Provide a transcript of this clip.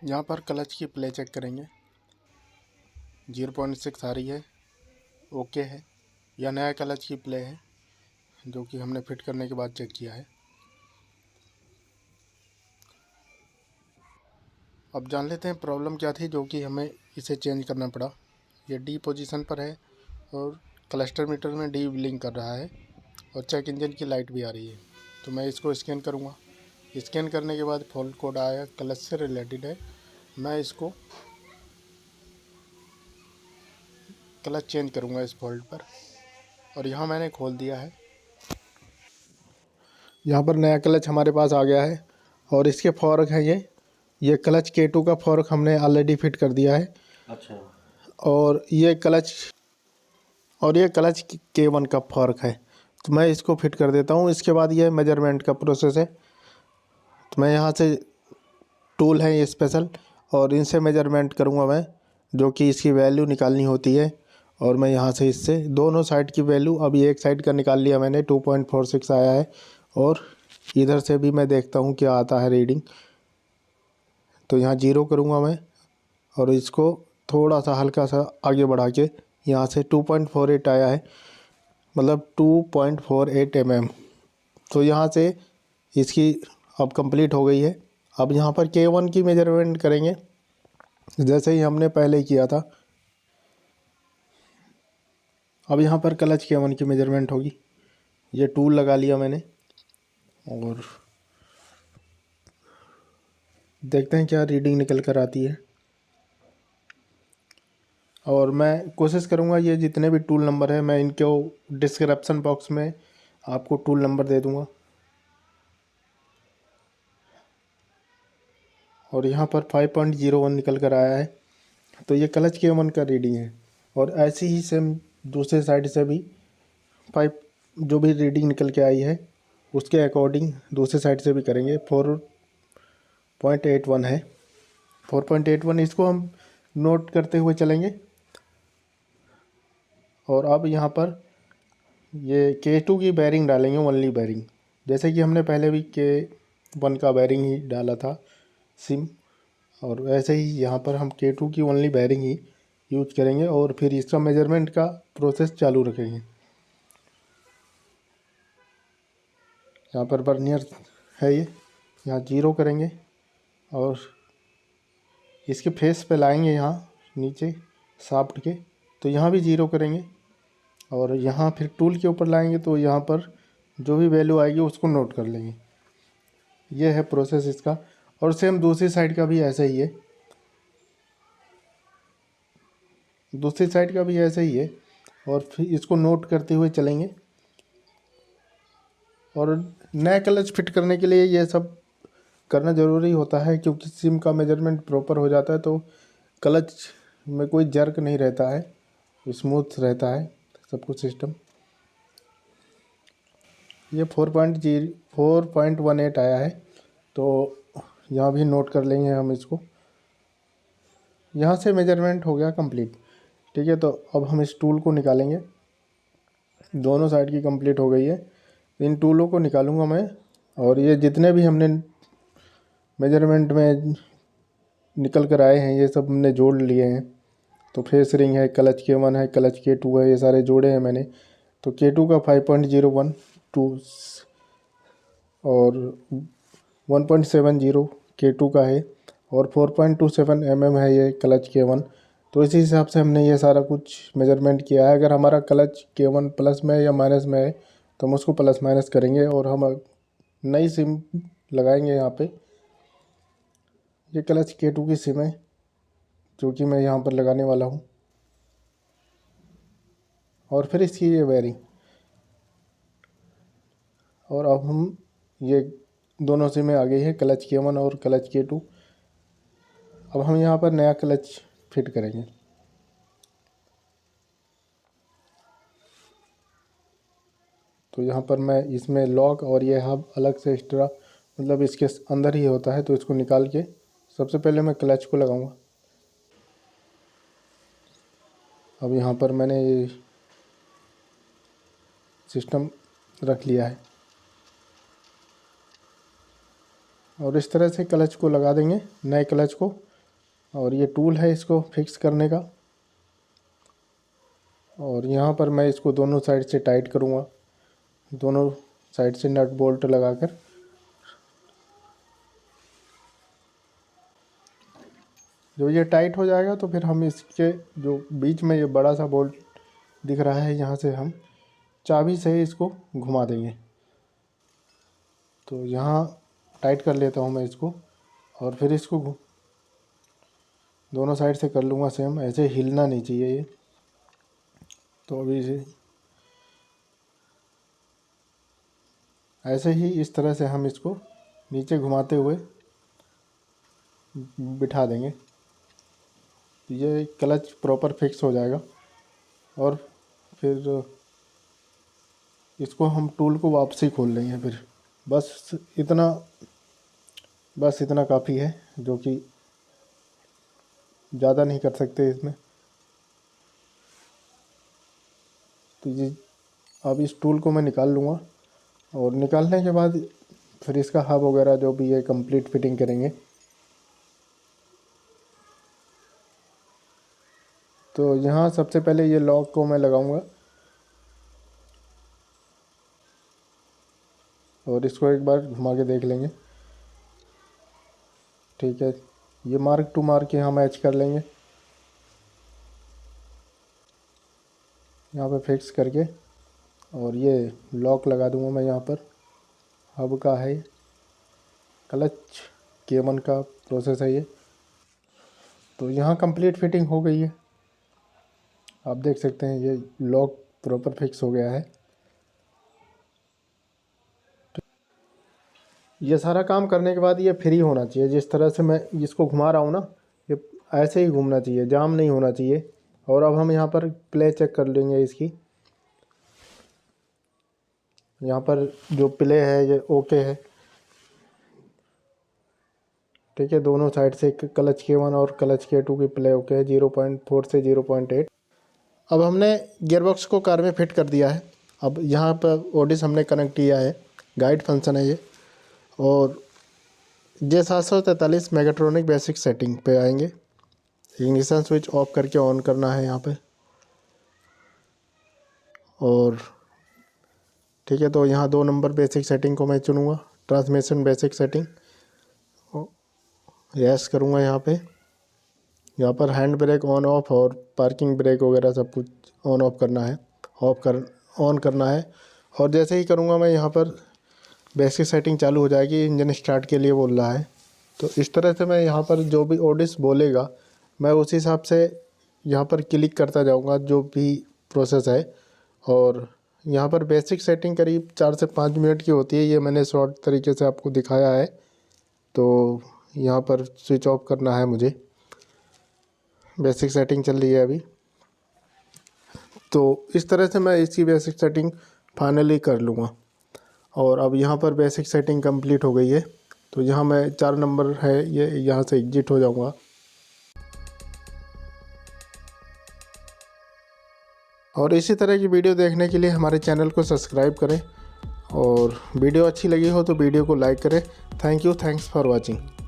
यहाँ पर क्लच की प्ले चेक करेंगे। 0.6 आ रही है, ओके है। यह नया क्लच की प्ले है जो कि हमने फिट करने के बाद चेक किया है। अब जान लेते हैं प्रॉब्लम क्या थी जो कि हमें इसे चेंज करना पड़ा। ये डी पोजीशन पर है और क्लस्टर मीटर में डी ब्लिंक कर रहा है और चेक इंजन की लाइट भी आ रही है। तो मैं इसको स्कैन करूँगा। स्कैन करने के बाद फॉल्ट कोड आया, क्लच से रिलेटेड है। मैं इसको क्लच चेंज करूँगा इस फॉल्ट पर, और यहाँ मैंने खोल दिया है। यहाँ पर नया क्लच हमारे पास आ गया है और इसके फॉर्क है ये क्लच K2 का फॉर्क हमने ऑलरेडी फिट कर दिया है। अच्छा। और ये क्लच K1 का फॉर्क है। तो मैं इसको फिट कर देता हूँ। इसके बाद ये मेजरमेंट का प्रोसेस है। तो मैं यहाँ से टूल है ये स्पेशल, और इनसे मेजरमेंट करूँगा मैं, जो कि इसकी वैल्यू निकालनी होती है। और मैं यहाँ से इससे दोनों साइड की वैल्यू, अभी एक साइड का निकाल लिया मैंने, 2.46 आया है। और इधर से भी मैं देखता हूँ क्या आता है रीडिंग। तो यहाँ 0 करूँगा मैं और इसको थोड़ा सा हल्का सा आगे बढ़ा के यहाँ से 2.48 आया है, मतलब 2.48 mm। तो यहाँ से इसकी अब कंप्लीट हो गई है। अब यहाँ पर K1 की मेजरमेंट करेंगे जैसे ही हमने पहले किया था। अब यहाँ पर क्लच K1 की मेजरमेंट होगी। ये टूल लगा लिया मैंने और देखते हैं क्या रीडिंग निकल कर आती है। और मैं कोशिश करूँगा ये जितने भी टूल नंबर है मैं इनको डिस्क्रिप्शन बॉक्स में आपको टूल नंबर दे दूँगा। और यहाँ पर 5.01 निकल कर आया है। तो ये क्लच K1 का रीडिंग है। और ऐसी ही सेम दूसरे साइड से भी 5 जो भी रीडिंग निकल के आई है उसके अकॉर्डिंग दूसरे साइड से भी करेंगे। 4.81 है। 4.81 इसको हम नोट करते हुए चलेंगे। और अब यहाँ पर ये K2 की बैरिंग डालेंगे, ओनली बैरिंग, जैसे कि हमने पहले भी K1 का बैरिंग ही डाला था सिम। और वैसे ही यहाँ पर हम K2 की ओनली बैरिंग ही यूज करेंगे और फिर इसका मेजरमेंट का प्रोसेस चालू रखेंगे। यहाँ पर बर्नियर है ये, यहाँ 0 करेंगे और इसके फेस पे लाएंगे यहाँ नीचे शाफ्ट के, तो यहाँ भी 0 करेंगे। और यहाँ फिर टूल के ऊपर लाएंगे तो यहाँ पर जो भी वैल्यू आएगी उसको नोट कर लेंगे। ये है प्रोसेस इसका। और सेम दूसरी साइड का भी ऐसा ही है, दूसरी साइड का भी ऐसा ही है। और फिर इसको नोट करते हुए चलेंगे। और नया क्लच फिट करने के लिए ये सब करना ज़रूरी होता है, क्योंकि सिम का मेजरमेंट प्रॉपर हो जाता है तो क्लच में कोई जर्क नहीं रहता है, स्मूथ रहता है सब कुछ सिस्टम। ये 4.18 आया है, तो यहाँ भी नोट कर लेंगे हम इसको। यहाँ से मेजरमेंट हो गया कंप्लीट। ठीक है, तो अब हम इस टूल को निकालेंगे। दोनों साइड की कंप्लीट हो गई है। इन टूलों को निकालूंगा मैं, और ये जितने भी हमने मेजरमेंट में निकल कर आए हैं ये सब हमने जोड़ लिए हैं। तो फेस रिंग है, क्लच K1 है, क्लच K2 है, ये सारे जोड़े हैं मैंने। तो K2 का 5.012 और 1.70 K2 का है, और 4.27 mm है ये क्लच K1। तो इसी हिसाब से हमने ये सारा कुछ मेजरमेंट किया है। अगर हमारा क्लच K1 प्लस में या माइनस में है तो हम उसको प्लस माइनस करेंगे और हम नई सिम लगाएंगे यहाँ पे। ये क्लच K2 की सिम है जो कि मैं यहाँ पर लगाने वाला हूँ। और फिर इसकी ये वायरिंग, और अब हम ये दोनों सिमें आ गई है, क्लच K1 और क्लच K2। अब हम यहाँ पर नया क्लच फिट करेंगे। तो यहाँ पर मैं इसमें लॉक और ये हब अलग से एक्स्ट्रा, मतलब इसके अंदर ही होता है, तो इसको निकाल के सबसे पहले मैं क्लच को लगाऊंगा। अब यहाँ पर मैंने ये सिस्टम रख लिया है और इस तरह से क्लच को लगा देंगे, नए क्लच को। और ये टूल है इसको फिक्स करने का। और यहाँ पर मैं इसको दोनों साइड से टाइट करूँगा, दोनों साइड से नट बोल्ट लगाकर। जब ये टाइट हो जाएगा तो फिर हम इसके जो बीच में ये बड़ा सा बोल्ट दिख रहा है, यहाँ से हम चाबी से इसको घुमा देंगे। तो यहाँ टाइट कर लेता हूँ मैं इसको, और फिर इसको दोनों साइड से कर लूँगा सेम। ऐसे हिलना नहीं चाहिए ये। तो अभी ऐसे ही इस तरह से हम इसको नीचे घुमाते हुए बिठा देंगे। ये क्लच प्रॉपर फिक्स हो जाएगा। और फिर इसको हम टूल को वापसी खोल लेंगे। फिर बस इतना काफ़ी है, जो कि ज़्यादा नहीं कर सकते इसमें। तो ये अब इस टूल को मैं निकाल लूँगा, और निकालने के बाद फिर इसका हब वगैरह जो भी है कंप्लीट फिटिंग करेंगे। तो यहाँ सबसे पहले ये लॉक को मैं लगाऊंगा, और इसको एक बार घुमा के देख लेंगे। ठीक है, ये मार्क टू मार्क यहाँ मैच कर लेंगे, यहाँ पे फिक्स करके। और ये लॉक लगा दूंगा मैं यहाँ पर। हब का है, क्लच केमन का प्रोसेस है ये। तो यहाँ कंप्लीट फिटिंग हो गई है। आप देख सकते हैं ये लॉक प्रॉपर फिक्स हो गया है। ये सारा काम करने के बाद ये फ्री होना चाहिए। जिस तरह से मैं इसको घुमा रहा हूँ ना, ये ऐसे ही घूमना चाहिए, जाम नहीं होना चाहिए। और अब हम यहाँ पर प्ले चेक कर लेंगे इसकी। यहाँ पर जो प्ले है ये ओके है। ठीक है, दोनों साइड से क्लच K1 और क्लच K2 की प्ले ओके है, 0.4 से 0.8। अब हमने गियरबॉक्स को कार में फिट कर दिया है। अब यहाँ पर ओडिस हमने कनेक्ट किया है, गाइड फंक्शन है ये। और J743 मेगाट्रॉनिक बेसिक सेटिंग पे आएंगे। इग्निशन स्विच ऑफ करके ऑन करना है यहाँ पे। और ठीक है, तो यहाँ 2 नंबर बेसिक सेटिंग को मैं चुनूँगा, ट्रांसमिशन बेसिक सेटिंग यस करूँगा। यहाँ पर हैंड ब्रेक ऑन ऑफ और पार्किंग ब्रेक वगैरह सब कुछ ऑन ऑफ करना है, ऑन करना है। और जैसे ही करूँगा मैं, यहाँ पर बेसिक सेटिंग चालू हो जाएगी, इंजन स्टार्ट के लिए बोल रहा है। तो इस तरह से मैं यहाँ पर जो भी ओडिस बोलेगा मैं उस हिसाब से यहाँ पर क्लिक करता जाऊँगा, जो भी प्रोसेस है। और यहाँ पर बेसिक सेटिंग करीब 4 से 5 मिनट की होती है, ये मैंने शॉर्ट तरीके से आपको दिखाया है। तो यहाँ पर स्विच ऑफ करना है मुझे, बेसिक सेटिंग चल रही है अभी। तो इस तरह से मैं इसकी बेसिक सेटिंग फाइनली कर लूँगा। और अब यहाँ पर बेसिक सेटिंग कंप्लीट हो गई है। तो यहाँ मैं 4 नंबर है ये, यहाँ से एग्जिट हो जाऊँगा। और इसी तरह की वीडियो देखने के लिए हमारे चैनल को सब्सक्राइब करें, और वीडियो अच्छी लगी हो तो वीडियो को लाइक करें। Thanks for watching.